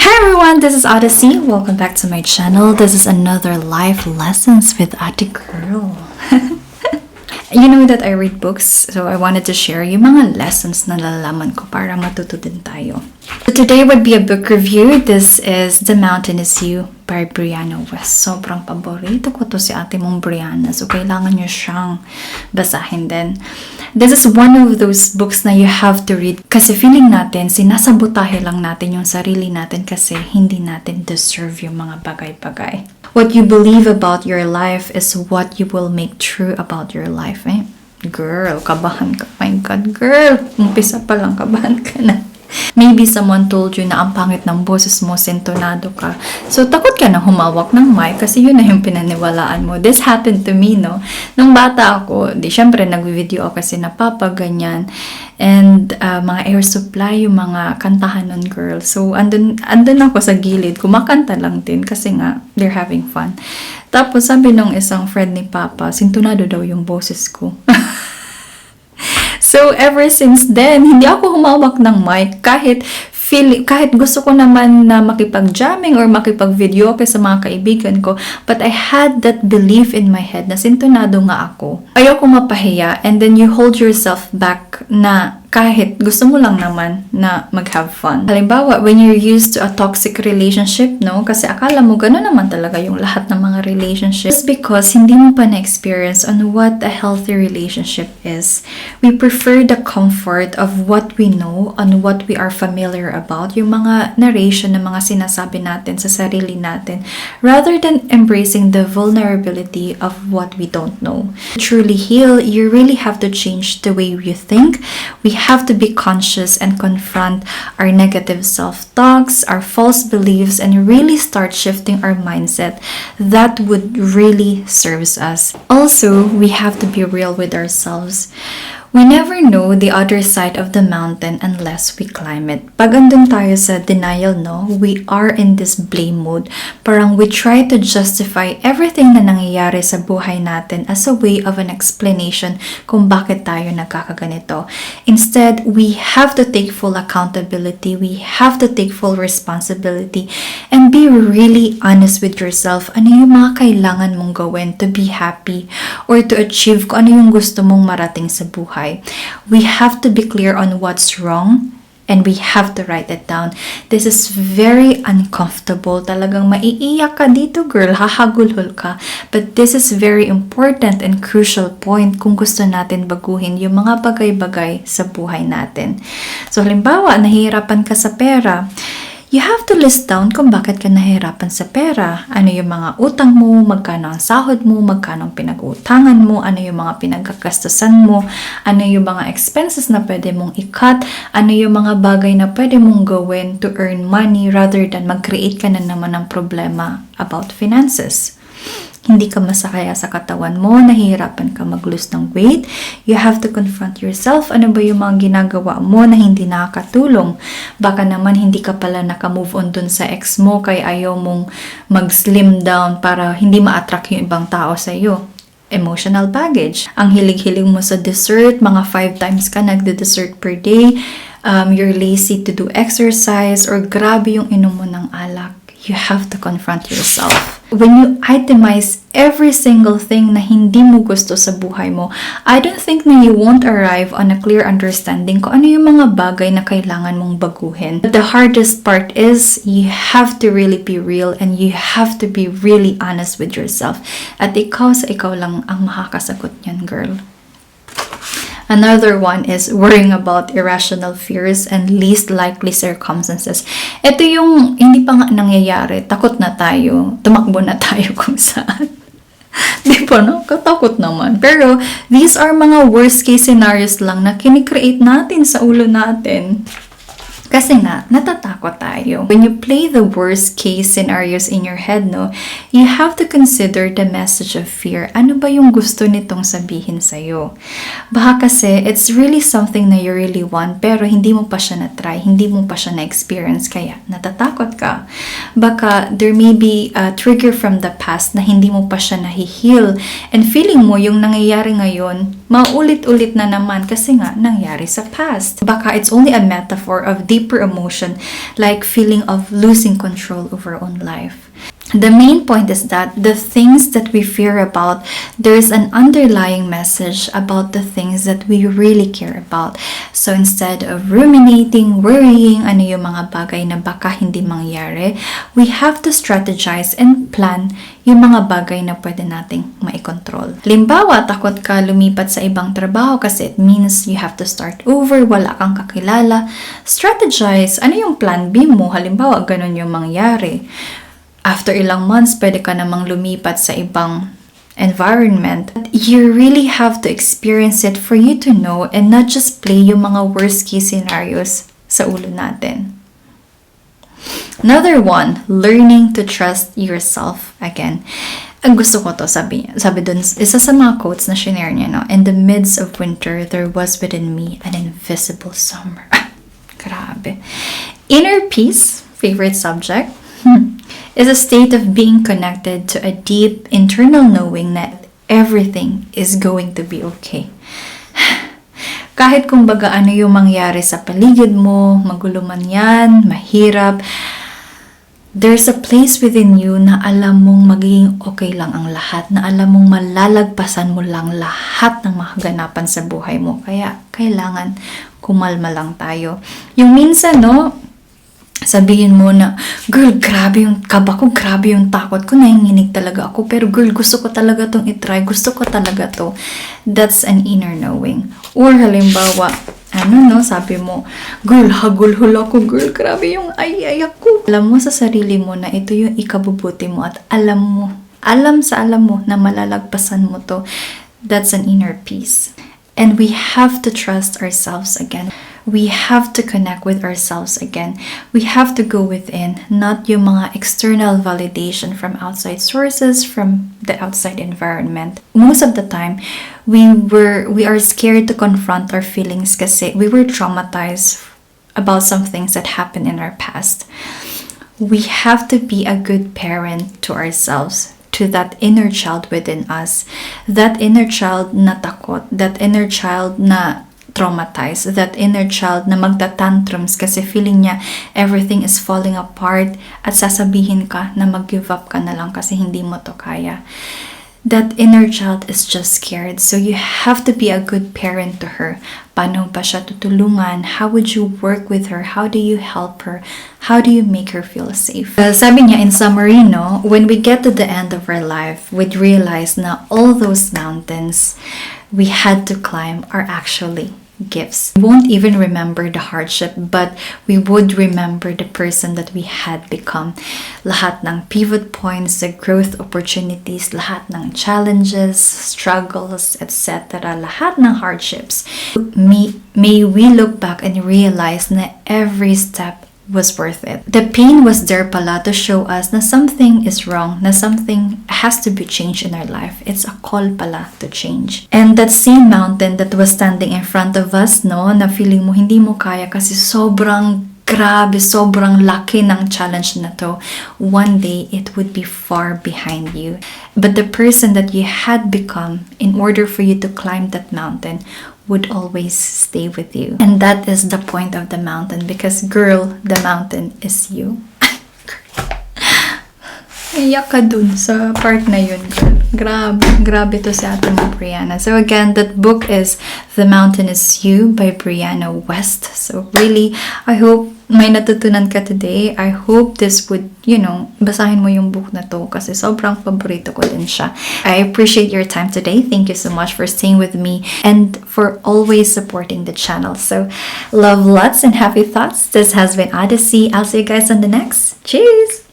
Hi everyone, this is Odyssey. Welcome back to my channel. This is another life lessons with Ate Girl. You know that I read books, so I wanted to share yung mga lessons na nalalaman ko para matuto din tayo. So today would be a book review. This is The Mountain Is You by Brianna Wiest. Sobrang paborito ko to si ate mong Brianna, so kailangan nyo siyang basahin din. This is one of those books na you have to read kasi feeling natin, sinasabotahe lang natin yung sarili natin kasi hindi natin deserve yung mga bagay-bagay. What you believe about your life is what you will make true about your life, eh? Girl, kabahan ka. My God, girl. Umpisa pa lang, kabahan ka na. Maybe someone told you na ang pangit ng boses mo, sintonado ka. So, takot ka na humawak ng mic kasi yun na yung pinaniwalaan mo. This happened to me, no? Nung bata ako, syempre, nag-video ako kasi napapaganyan. And mga air supply, yung mga kantahan nun, girl. So, andun ako sa gilid. Kumakanta lang din kasi nga, they're having fun. Tapos, sabi nung isang friend ni Papa, sintonado daw yung boses ko. So, ever since then, hindi ako humawak ng mic kahit gusto ko naman na makipag-jamming or makipag-video ako sa mga kaibigan ko. But I had that belief in my head na sintonado nga ako. Ayaw ko mapahiya and then you hold yourself back na kahit gusto mo lang naman na mag-have fun. Halimbawa, when you're used to a toxic relationship, no? Kasi akala mo gano'n naman talaga yung lahat ng mga relationships. Just because hindi mo pa na-experience on what a healthy relationship is. We prefer the comfort of what we know, on what we are familiar about, yung mga narration ng mga sinasabi natin sa sarili natin, rather than embracing the vulnerability of what we don't know. To truly heal, you really have to change the way you think. We have to be conscious and confront our negative self-talks, our false beliefs, and really start shifting our mindset. That would really serve us. Also, we have to be real with ourselves. We never know the other side of the mountain unless we climb it. Pag andun tayo sa denial, no, we are in this blame mode. Parang we try to justify everything na nangyayari sa buhay natin as a way of an explanation kung bakit tayo nagkakaganito. Instead, we have to take full accountability. We have to take full responsibility and be really honest with yourself. Ano yung mga kailangan mong gawin to be happy or to achieve kung ano yung gusto mong marating sa buhay. We have to be clear on what's wrong and we have to write it down. This is very uncomfortable. Talagang maiiyak ka dito, girl. Hahagulhol ka. But this is very important and crucial point kung gusto natin baguhin yung mga bagay-bagay sa buhay natin. So, halimbawa, nahihirapan ka sa pera. You have to list down kung bakit ka nahihirapan sa pera. Ano yung mga utang mo, magkano ang sahod mo, magkano ang pinag-utangan mo, ano yung mga pinagkakastusan mo, ano yung mga expenses na pwede mong i-cut, ano yung mga bagay na pwede mong gawin to earn money rather than mag-create ka na naman ng problema about finances. Hindi ka masakaya sa katawan mo, nahihirapan ka mag-lose ng weight. You have to confront yourself. Ano ba yung mga ginagawa mo na hindi nakakatulong? Baka naman hindi ka pala naka-move on dun sa ex mo kaya ayaw mong mag-slim down para hindi ma-attract yung ibang tao sa iyo. Emotional baggage. Ang hilig-hilig mo sa dessert, mga 5 times ka nagde-dessert per day. You're lazy to do exercise or grabe yung inom mo ng alak. You have to confront yourself. When you itemize every single thing na hindi mo gusto sa buhay mo, I don't think na you won't arrive on a clear understanding kung ano yung mga bagay na kailangan mong baguhin. But the hardest part is you have to really be real and you have to be really honest with yourself. At ikaw sa ikaw lang ang makakasagot niyan, girl. Another one is worrying about irrational fears and least likely circumstances. Ito yung hindi pa nga nangyayari, takot na tayo, tumakbo na tayo kung saan. Di ba, no? Katakot naman. Pero, these are mga worst case scenarios lang na kinikreate natin sa ulo natin. Kasi nga, natatakot tayo. When you play the worst case scenarios in your head, no, you have to consider the message of fear. Ano ba yung gusto nitong sabihin sa'yo? Baka kasi, it's really something na you really want, pero hindi mo pa siya na-try, hindi mo pa siya na-experience, kaya natatakot ka. Baka there may be a trigger from the past na hindi mo pa siya nahi-heal. And feeling mo yung nangyayari ngayon, maulit-ulit na naman kasi nga nangyari sa past. Baka it's only a metaphor of deeper emotion like feeling of losing control over our own life. The main point is that the things that we fear about, there's an underlying message about the things that we really care about. So instead of ruminating, worrying, ano yung mga bagay na baka hindi mangyari, we have to strategize and plan yung mga bagay na pwede nating maikontrol. Limbawa, takot ka lumipat sa ibang trabaho kasi it means you have to start over, wala kang kakilala. Strategize, ano yung plan B mo? Halimbawa, ganun yung mangyari. After ilang months, pwede ka namang lumipat sa ibang environment. You really have to experience it for you to know and not just play yung mga worst case scenarios sa ulo natin. Another one, learning to trust yourself again. Ang gusto ko to, sabi dun, isa sa mga quotes na shinare niya, no? In the midst of winter, there was within me an invisible summer. Grabe. Inner peace, favorite subject, is a state of being connected to a deep internal knowing that everything is going to be okay. Kahit kung baga ano yung mangyari sa paligid mo, magulo man yan, mahirap, there's a place within you na alam mong magiging okay lang ang lahat, na alam mong malalagpasan mo lang lahat ng makaganapan sa buhay mo. Kaya kailangan kumalma lang tayo. Yung minsan, no, sabihin mo na, girl, grabe yung kaba ko, grabe yung takot ko, nanginginig talaga ako, pero girl, gusto ko talaga tong itry, gusto ko talaga to. That's an inner knowing. Or halimbawa, sabi mo, girl, hagulhul ako, girl, grabe yung ay-ayak ko. Alam mo sa sarili mo na ito yung ikabubuti mo at alam mo na malalagpasan mo to. That's an inner peace. And we have to trust ourselves again. We have to connect with ourselves again. We have to go within, not yung mga external validation from outside sources, from the outside environment. Most of the time, we are scared to confront our feelings kasi we were traumatized about some things that happened in our past. We have to be a good parent to ourselves, to that inner child within us, that inner child na takot, that inner child na traumatized, that inner child na magtatantrums kasi feeling niya everything is falling apart at sasabihin ka na mag-give up ka na lang kasi hindi mo to kaya. That inner child is just scared. So you have to be a good parent to her. Paano ba siya tutulungan? How would you work with her? How do you help her? How do you make her feel safe? Sabi niya in summary, no, when we get to the end of our life, we'd realize na all those mountains we had to climb are actually gifts. We won't even remember the hardship, but we would remember the person that we had become. Lahat ng pivot points, the growth opportunities, lahat ng challenges, struggles, etc., lahat ng hardships. May we look back and realize na every step was worth it. The pain was there pala to show us na something is wrong, na something has to be changed in our life. It's a call pala to change. And that same mountain that was standing in front of us, no, na feeling mo hindi mo kaya kasi sobrang grabe, sobrang laki ng challenge na to, one day it would be far behind you. But the person that you had become in order for you to climb that mountain would always stay with you. And that is the point of the mountain, because girl, the mountain is you. Iyak ka dun sa part na yun, girl. Grabe to sa ating Brianna. So again, that book is The Mountain is You by Brianna Wiest. So really, I hope may natutunan ka today. I hope this would, basahin mo yung book na to kasi sobrang paborito ko din siya. I appreciate your time today. Thank you so much for staying with me and for always supporting the channel. So love lots and happy thoughts. This has been Odyssey. I'll see you guys on the next. Cheers!